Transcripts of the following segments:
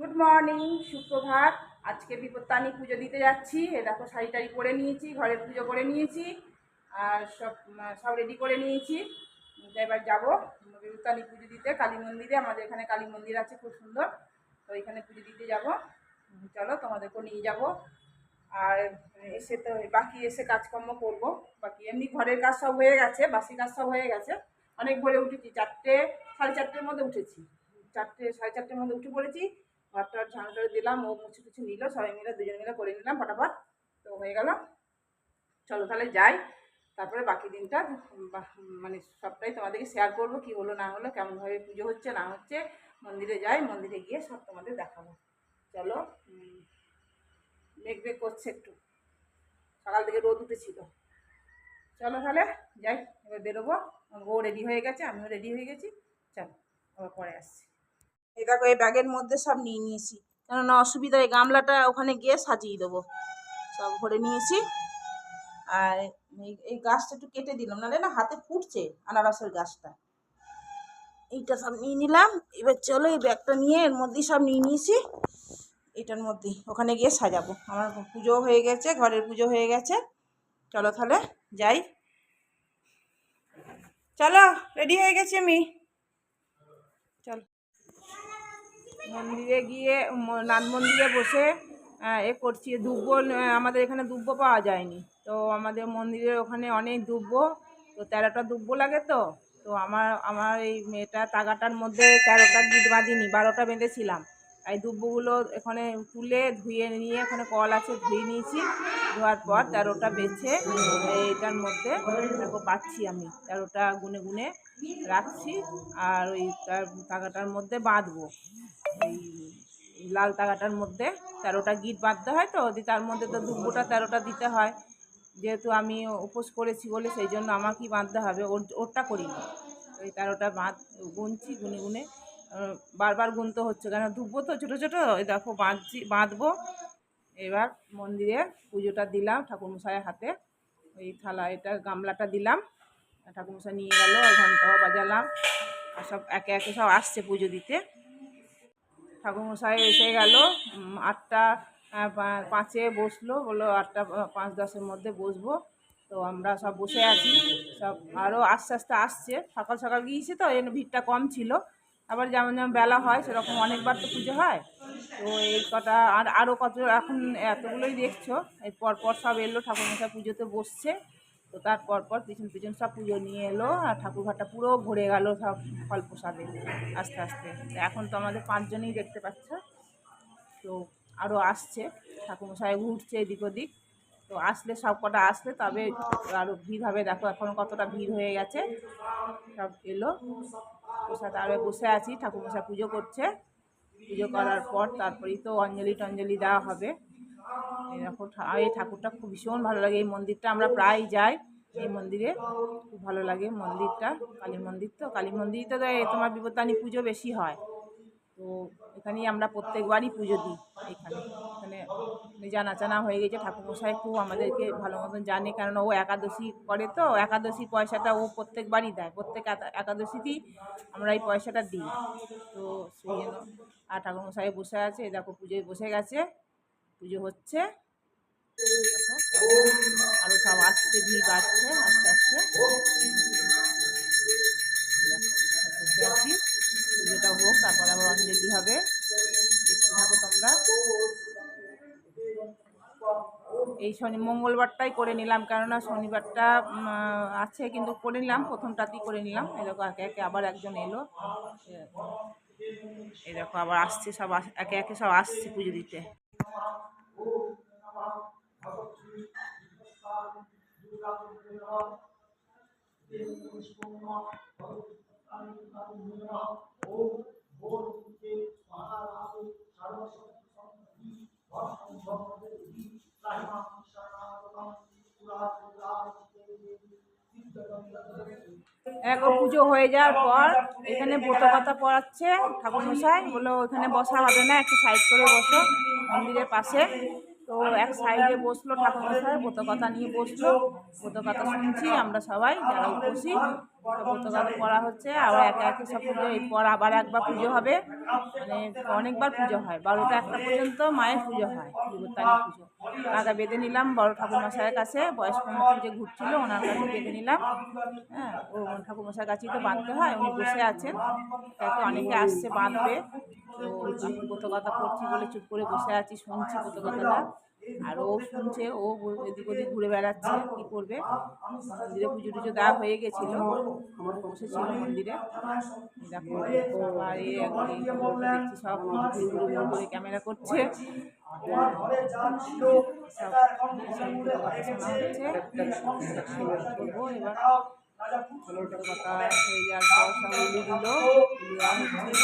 Good morning, সুপ্রভাত। আজকে বিপত্তানি পুজো দিতে যাচ্ছি। এ দেখো শাড়ি টাড়ি পরে নিয়েছি, ঘরের পুজো করে নিয়েছি, আর সব সব রেডি করে নিয়েছি। এবার যাবো বিপত্তানি পুজো দিতে কালী মন্দিরে। আমাদের এখানে কালী মন্দির আছে খুব সুন্দর, তো এখানে পুজো দিতে যাব। চলো তোমাদেরকেও নিয়ে যাব। আর এসে তো বাকি এসে কাজকর্ম করব। বাকি এমনি ঘরের কাজ সব হয়ে গেছে, বাসি কাজ সব হয়ে গেছে। অনেক ভোরে উঠেছি, 4টে সাড়ে 4টের মধ্যে উঠেছি। 4টে সাড়ে 4টের মধ্যে উঠে পড়েছি। ঘরটা ঝাড়ু টাড়ু দিলাম, ও মুছে টুছে নিল, সবাই মিলে দুজন মিলে করে নিলাম ফটাফট। তো হয়ে গেল। চলো তাহলে যাই। তারপরে বাকি দিনটা মানে সবটাই তোমাদেরকে শেয়ার করবো, কি হলো না হলো, কেমনভাবে পুজো হচ্ছে না হচ্ছে। মন্দিরে যাই, মন্দিরে গিয়ে সব তোমাদের দেখাবো। চলো। মেঘ মেঘ করছে একটু, সকাল থেকে রোদ উঠেছিল। চলো তাহলে যাই, এবার বেরোবো। ও রেডি হয়ে গেছে, আমিও রেডি হয়ে গেছি। চলো আবার পরে আসছি। এই দেখো, এই ব্যাগের মধ্যে সব নিয়ে নিয়েছি, কেননা অসুবিধা, এই গামলাটা ওখানে গিয়ে সাজিয়ে দেবো। সব ভরে নিয়েছি। আর এই গাছটা একটু কেটে দিলাম, নাহলে না হাতে ফুটছে আনারসের গাছটা। এইটা সব নিয়ে নিলাম। এবার চলো, এই ব্যাগটা নিয়ে এর মধ্যেই সব নিয়ে নিয়েছি। এটার মধ্যেই ওখানে গিয়ে সাজাবো। আমার পুজো হয়ে গেছে, ঘরের পুজো হয়ে গেছে। চলো তাহলে যাই। চলো, রেডি হয়ে গেছি আমি। চলো মন্দিরে গিয়ে, নাট মন্দিরে বসে এ করছি। দুব্ব, আমাদের এখানে দুব্ব পাওয়া যায়নি, তো আমাদের মন্দিরের ওখানে অনেক দুব্ব। তো 13টা দুব্ব লাগে। তো তো আমার আমার এই মেয়েটা তাগাটার মধ্যে 13টা গিট বাঁধিনি, 12টা বেঁধেছিলাম। এই দুব্বগুলো এখানে তুলে ধুয়ে নিয়ে, এখানে কল আছে, ধুয়ে নিয়েছি। ধোয়ার পর 13টা বেছে এইটার মধ্যে দেখো পাচ্ছি, আমি 13টা গুনে গুনে রাখছি। আর ওই তাগাটার মধ্যে বাঁধবো। এই লাল তাগাটার মধ্যে 13টা গিট বাঁধতে হয়। তো তার মধ্যে তো দুব্বটা 13টা দিতে হয়। যেহেতু আমি উপোস করেছি বলে সেই জন্য আমাকেই বাঁধতে হবে, ওরটা করিনি। ওই 13টা গুনছি, গুনে গুনে বারবার গুনতে হচ্ছে, কেন দুব্বো তো ছোটো ছোটো। ওই দেখো বাঁধবো। এবার মন্দিরে পুজোটা দিলাম ঠাকুরমশাইয়ের হাতে। ওই থালা, এটা গামলাটা দিলাম, ঠাকুরমশাই নিয়ে গেল, ঘন্টাও বাজালাম। আর সব একে একে সব আসছে পুজো দিতে। ঠাকুরমশাই এসে গেল। 8টা 5-এ বসলো, বললো 8টা 5-10-এর মধ্যে বসবো। তো আমরা সব বসে আছি। সব আরও আস্তে আস্তে আসছে, সকাল সকাল গিয়েছি তো এই জন্য ভিড়টা কম ছিল। আবার যেমন যেমন বেলা হয় সেরকম অনেকবার তো পুজো হয়। তো এই কটা আরও কত, এখন এতগুলোই দেখছো। এই পরপর সব এলো, ঠাকুরমশাই পুজোতে বসছে। তো তারপর পর পিছন পিছন সব পুজো নিয়ে এলো, আর ঠাকুরঘরটা পুরো ভরে গেল সব ফল প্রসাদে আস্তে আস্তে। এখন তো আমাদের 5জনই দেখতে পাচ্ছ। তো আরও আসছে, ঠাকুরমশাই ঘুরছে এদিক ওদিক। তো আসলে সব কটা আসলে তবে আরও ভিড় হবে। দেখো এখন কতটা ভিড় হয়ে গেছে, সব এলো। প্রসাদ আরও বসে আছি, ঠাকুরমশাই পুজো করছে। পুজো করার পর তারপরেই তো অঞ্জলি টঞ্জলি দেওয়া হবে। এরকম এই ঠাকুরটা খুব ভীষণ ভালো লাগে। এই মন্দিরটা আমরা প্রায় যাই, এই মন্দিরে খুব ভালো লাগে মন্দিরটা। কালী মন্দির, তো কালী মন্দিরই তো তোমার বিপত্তানি পুজো বেশি হয়। তো এখানেই আমরা প্রত্যেকবারই পুজো দিই। এখানে এখানে জানা জানা হয়ে গেছে, ঠাকুরমশাই খুব আমাদেরকে ভালো মতন জানে, কারণ ও একাদশী করে। তো একাদশী পয়সাটা ও প্রত্যেকবারই দেয়, প্রত্যেক একাদশীতেই আমরা এই পয়সাটা দিই। তো সেই জন্য। আর ঠাকুরমশাই বসে আছে, দেখো পুজোয় বসে গেছে, পুজো হচ্ছে। দেখো আরও সব আসছে, ভিড় বাড়ছে আস্তে আস্তে। বসে আছি, পুজোটা হোক, তারপর আবার অঞ্জলি হবে। দেখতে থাকো তোমরা। এই মঙ্গলবারটাই করে নিলাম, কেননা শনিবারটা আছে, কিন্তু করে নিলাম, প্রথমটাতেই করে নিলাম। এই দেখো একে একে আবার একজন এলো। এই দেখো আবার আসছে সব, একে একে সব আসছে পুজো দিতে। একবার পুজো হয়ে যাওয়ার পর এখানে ব্রতকথা পড়াচ্ছে ঠাকুরমশাই। বললো ওখানে বসা হবে না, একটু সাইড করে বসো মন্দিরের পাশে। তো তো এক সাইডে বসলো ঠাকুরমশাই, ব্রতকথা নিয়ে বসলো, ব্রতকথা শুনছি আমরা সবাই যারা উপস্থিত। সব ব্রতকথা পড়া হচ্ছে, আবার একে একে সব পুজো, এরপর আবার একবার পুজো হবে, মানে অনেকবার পুজো হয়, 12টা 1টা পর্যন্ত মায়ের পুজো হয়, বিপত্তারিণী পুজো। আগা বেঁধে নিলাম বড় ঠাকুরমশাইয়ের কাছে, বয়স্ক মুখী যে ঘুরছিল ওনার কাছে বেঁধে নিলাম। হ্যাঁ, ও ঠাকুরমশাইয়ের কাছেই তো বাঁধতে হয়, উনি বসে আছেন, তাকে অনেকে আসছে বাঁধবে। তো আমি ব্রতকথা পড়ছি বলে চুপ করে বসে আছি, শুনছি ব্রতকথাটা। আর ও শুনছে, ও এদিক ওদিক ঘুরে বেড়াচ্ছে, কি করবে। মন্দিরে পুজো টুজো দেওয়া হয়ে গেছিলো, বসেছিল মন্দিরে। দেখো সবাই দেখছি সব ঘুরে ঘুরে ঘুরে ঘুরে ক্যামেরা করছে, সব ব্রতকথা শোনা হচ্ছে। করবো এবার ব্রতকথা হয়ে যাওয়ার পর সব উলু দিল, উলু দেওয়া হচ্ছিল।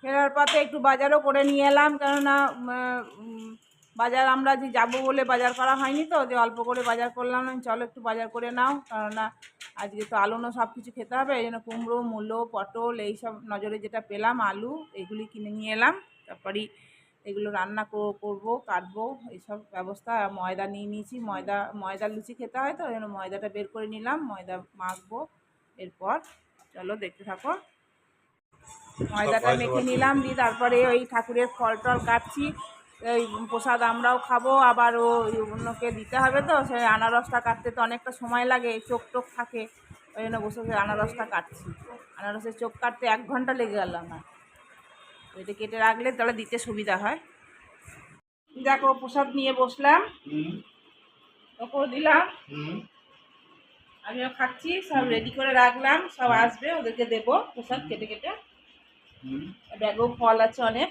ফেরার পথে একটু বাজারও করে নিয়ে এলাম, কেননা বাজার আমরা যে যাবো বলে বাজার করা হয়নি, তো যে অল্প করে বাজার করলাম, চলো একটু বাজার করে নাও, কেননা আজকে তো আলুনো সব কিছু খেতে হবে, এই জন্য কুমড়ো, মূলো, পটল এইসব নজরে যেটা পেলাম, আলু, এগুলি কিনে নিয়ে এলাম। তারপরেই এগুলো রান্না করবো, কাটবো, এইসব ব্যবস্থা। ময়দা নিয়ে নিয়েছি, ময়দার লুচি খেতে হয়, তো এই জন্য ময়দাটা বের করে নিলাম, ময়দা মাখবো। এরপর চলো দেখতে থাকো। ময়দাটা মেখে নিলাম, দিয়ে তারপরে ওই ঠাকুরের ফল টল কাটছি, ওই প্রসাদ আমরাও খাবো, আবার অন্যকে দিতে হবে, তো সেই আনারসটা কাটতে তো অনেকটা সময় লাগে, চোখ টোক থাকে, ওই জন্য বসে বসে আনারসটা কাটছি। আনারসের চোখ কাটতে 1 ঘন্টা লেগে গেল আমার। এটা কেটে রাখলে তাহলে দিতে সুবিধা হয়। দেখো প্রসাদ নিয়ে বসলাম, ওকেও দিলাম, আমিও খাচ্ছি, সব রেডি করে রাখলাম, সব আসবে, ওদেরকে দেবো প্রসাদ কেটে কেটে। ব্যাগেও ফল আছে অনেক,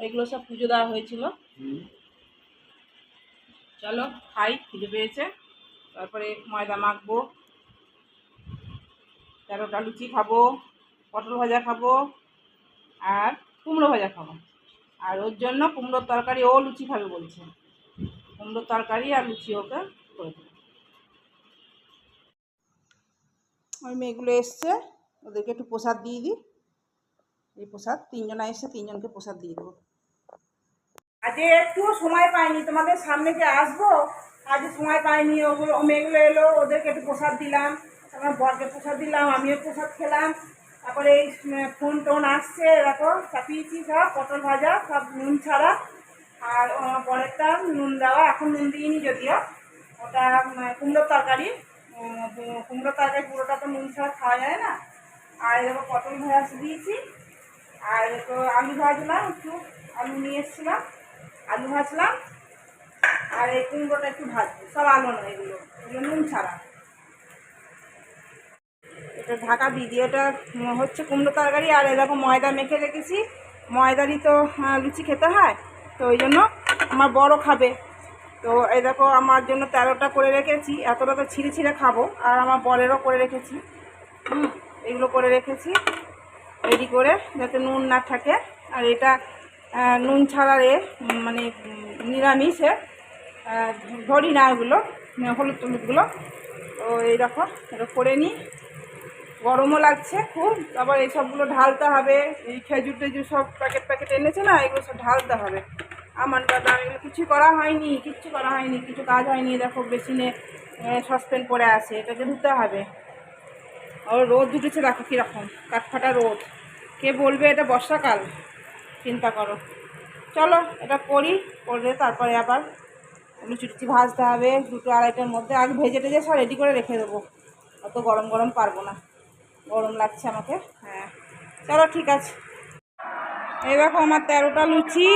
এগুলো সব পুজো দেওয়া হয়েছিল। চলো খাই, খিদে পেয়েছে। তারপরে ময়দা মাখবো, 13টা লুচি খাবো, পটল ভাজা খাবো, আর কুমড়ো ভাজা খাবো। আর ওর জন্য কুমড়োর তরকারি, ও লুচি খাবে বলছে, কুমড়োর তরকারি আর লুচি ওকে করে দেবো। ওই মেয়েগুলো এসছে, ওদেরকে একটু প্রসাদ দিয়ে দিই। এই প্রসাদ 3 জনা এসছে, 3 জনকে প্রসাদ দিয়ে দেবো। আজকে একটুও সময় পাইনি, তোমাদের সামনে যে আসবো আজকে সময় পাইনি। ওগুলো মেয়েগুলো এলো, ওদেরকে একটু প্রসাদ দিলাম, আমার বরকে প্রসাদ দিলাম, আমিও প্রসাদ খেলাম। তারপরে এই ফোন টোন আসছে, দেখো চাপিয়েছি সব, পটল ভাজা সব নুন ছাড়া, আর পরেরটা নুন দেওয়া, এখন নুন দিইনি যদিও, ওটা কুমড়োর তরকারি। কুমড়োর তরকারি পুরোটা তো নুন ছাড়া খাওয়া যায় না। আর এরকম পটল ভাজা দিয়েছি, আর তো আলু ভাজলাম, একটু আলু নিয়ে এসেছিলাম, আলু ভাজলাম, আর এই কুমড়োটা একটু ভাজবো, সব আলু নয়, এগুলো নুন ছাড়া। এটা ঢাকা দিয়ে দিয়ে, ওটা হচ্ছে কুমড়ো তরকারি। আর এরকম ময়দা মেখে রেখেছি, ময়দারই তো লুচি খেতে হয়, তো ওই জন্য আমার বড় খাবে, তো এই দেখো আমার জন্য 13টা করে রেখেছি। এতটা তো ছিঁড়ে ছিঁড়ে খাবো, আর আমার বরেরও করে রেখেছি, এগুলো করে রেখেছি রেডি করে, যাতে নুন না থাকে। আর এটা নুন ছাড়া মানে নিরামিষে ধরি না এগুলো, হলুদ টলুদগুলো। তো এই দেখো এটা করে নিই, গরমও লাগছে খুব। আবার এই সবগুলো ঢালতে হবে, এই খেজুর টেজুর সব প্যাকেট প্যাকেট এনেছে না, এগুলো সব ঢালতে হবে। আমার বাদাম এগুলো কিছু করা হয়নি, কিচ্ছু করা হয়নি, কিছু কাজ হয়নি। দেখো বেসিনে সসপ্যান পড়ে আছে, এটাকে ধুতে হবে। আর রোদ উঠেছে, দেখো কীরকম কাঠফাটা রোদ, কে বলবে এটা বর্ষাকাল, চিন্তা করো। চলো এটা করি, করে তারপরে আবার লুচি টুচি ভাজতে হবে 2টো 2:30টার মধ্যে। আগে ভেজে টেজে সব রেডি করে রেখে দেবো, অত গরম গরম পারবো না, গরম লাগছে আমাকে। হ্যাঁ চলো ঠিক আছে। এই দেখো আমার 13টা লুচি,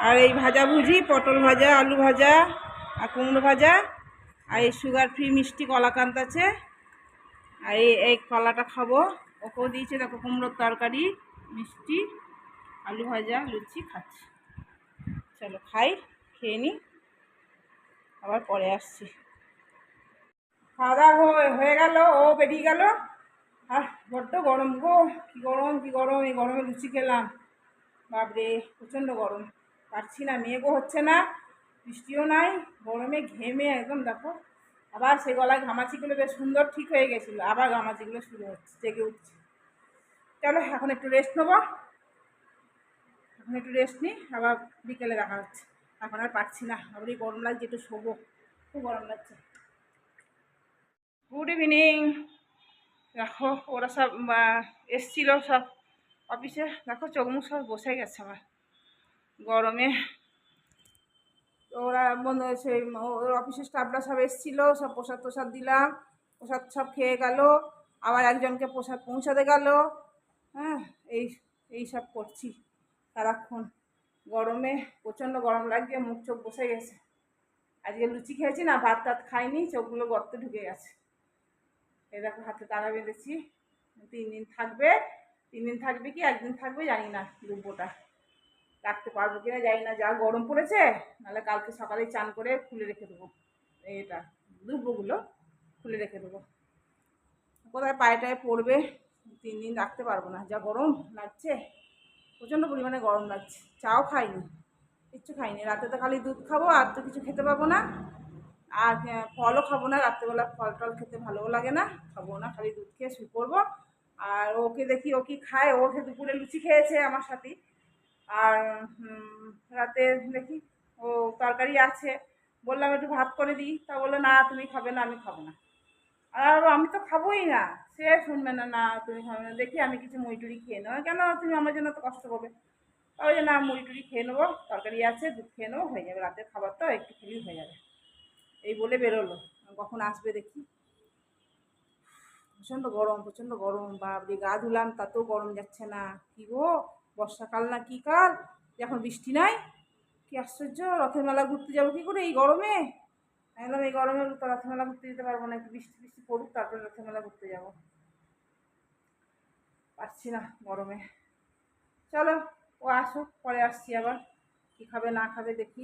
আর এই ভাজাভুজি, পটল ভাজা, আলু ভাজা, আর কুমড়ো ভাজা, আর এই সুগার ফ্রি মিষ্টি কলাকান্ত আছে, আর এই কলাটা খাবো, ওকেও দিয়েছে। দেখো কুমড়োর তরকারি, মিষ্টি, আলু ভাজা, লুচি খাচ্ছি। চলো খাই, খেয়ে নিই, আবার পরে আসছি। খাওয়া দাওয়া হয়ে গেল, ও বেরিয়ে গেল। আর বড্ড গরম গো, কী গরম কী গরম, এই গরমে লুচি খেলাম, বাপরে প্রচণ্ড গরম, পারছি না। মেঘও হচ্ছে না, বৃষ্টিও নাই, গরমে ঘেমে একদম। দেখো আবার সেই গলায় ঘামাচিগুলো বেশ সুন্দর ঠিক হয়ে গেছিলো, আবার ঘামাচিগুলো শুরু হচ্ছে, জেগে উঠছে। চলো এখন একটু রেস্ট নেবো। এখন একটু রেস্ট নিই, আবার বিকেলে দেখা হচ্ছে। এখন আর পারছি না, আবার এই গরম লাগছে, একটু শোবো, খুব গরম লাগছে। Good evening. দেখো ওরা সব এসছিল সব অফিসে, দেখো চোখ মুখ সব বসে গেছে আমার গরমে। ওরা সেই ওর অফিসের স্টাফরা সব এসেছিলো, সব প্রসাদ প্রসাদ দিলাম, প্রসাদ সব খেয়ে গেল, আবার একজনকে প্রসাদ পৌঁছাতে গেল। হ্যাঁ, এই এই সব করছি সারাক্ষণ গরমে। প্রচণ্ড গরম লাগছে, মুখ চোখ বসে গেছে। আজকে লুচি খেয়েছি না, ভাত টাত খাইনি, চোখগুলো গর্তে ঢুকে গেছে। এই দেখো হাতে তারা বেঁধেছি, 3 দিন থাকবে। 3 দিন থাকবে কি 1 দিন থাকবে জানি না, দুব্বোটা রাখতে পারবো কিনা জানি না, যা গরম পড়েছে। নাহলে কালকে সকালে চান করে খুলে রেখে দেবো, এটা দুব্বোগুলো খুলে রেখে দেবো। কোথায় পায়ে টায়ে পড়বে, 3 দিন রাখতে পারবো না, যা গরম লাগছে, প্রচণ্ড পরিমাণে গরম লাগছে। চাও খাইনি, কিচ্ছু খাইনি, রাতে তো খালি দুধ খাবো, আর তো কিছু খেতে পাবো না। আর ফলও খাবো না, রাত্রেবেলা ফল টল খেতে ভালোও লাগে না, খাবো না, খালি দুধ খেয়ে শুয়ে পড়বো। আর ওকে দেখি ও কি খায়, ও সে দুপুরে লুচি খেয়েছে আমার সাথে। আর রাতে দেখি ও তরকারি আছে, বললাম একটু ভাত করে দিই, তা বললো না তুমি খাবে না, আমি খাবো না। আর আমি তো খাবোই না, সে শুনবে না, না তুমি খাবে না, দেখি আমি কিছু মুড়ি টুড়ি খেয়ে নেবো। কেন তুমি আমার জন্য তো কষ্ট করবে? তাই যে না, মুড়ি টুড়ি খেয়ে নেবো, তরকারি আছে, দুধ খেয়ে নেবো, হয়ে যাবে, রাতের খাবার তো একটু খেলেই হয়ে যাবে। এই বলে বেরোলো, কখন আসবে দেখি। প্রচণ্ড গরম, প্রচণ্ড গরম, বাপরে, গা ধুলাম তাতেও গরম যাচ্ছে না। কি গো, বর্ষাকাল না কি কাল, এখন বৃষ্টি নাই, কি আশ্চর্য! রথের মেলা ঘুরতে যাবো কি করে এই গরমে? একদম এই গরমে তো রথের মেলা ঘুরতে যেতে পারবো না, একটু বৃষ্টি বৃষ্টি পড়ুক তারপরে রথের মেলা ঘুরতে যাবো। পারছি না গরমে। চলো, ও আসুক, পরে আসছি আবার, কি খাবে না খাবে দেখি।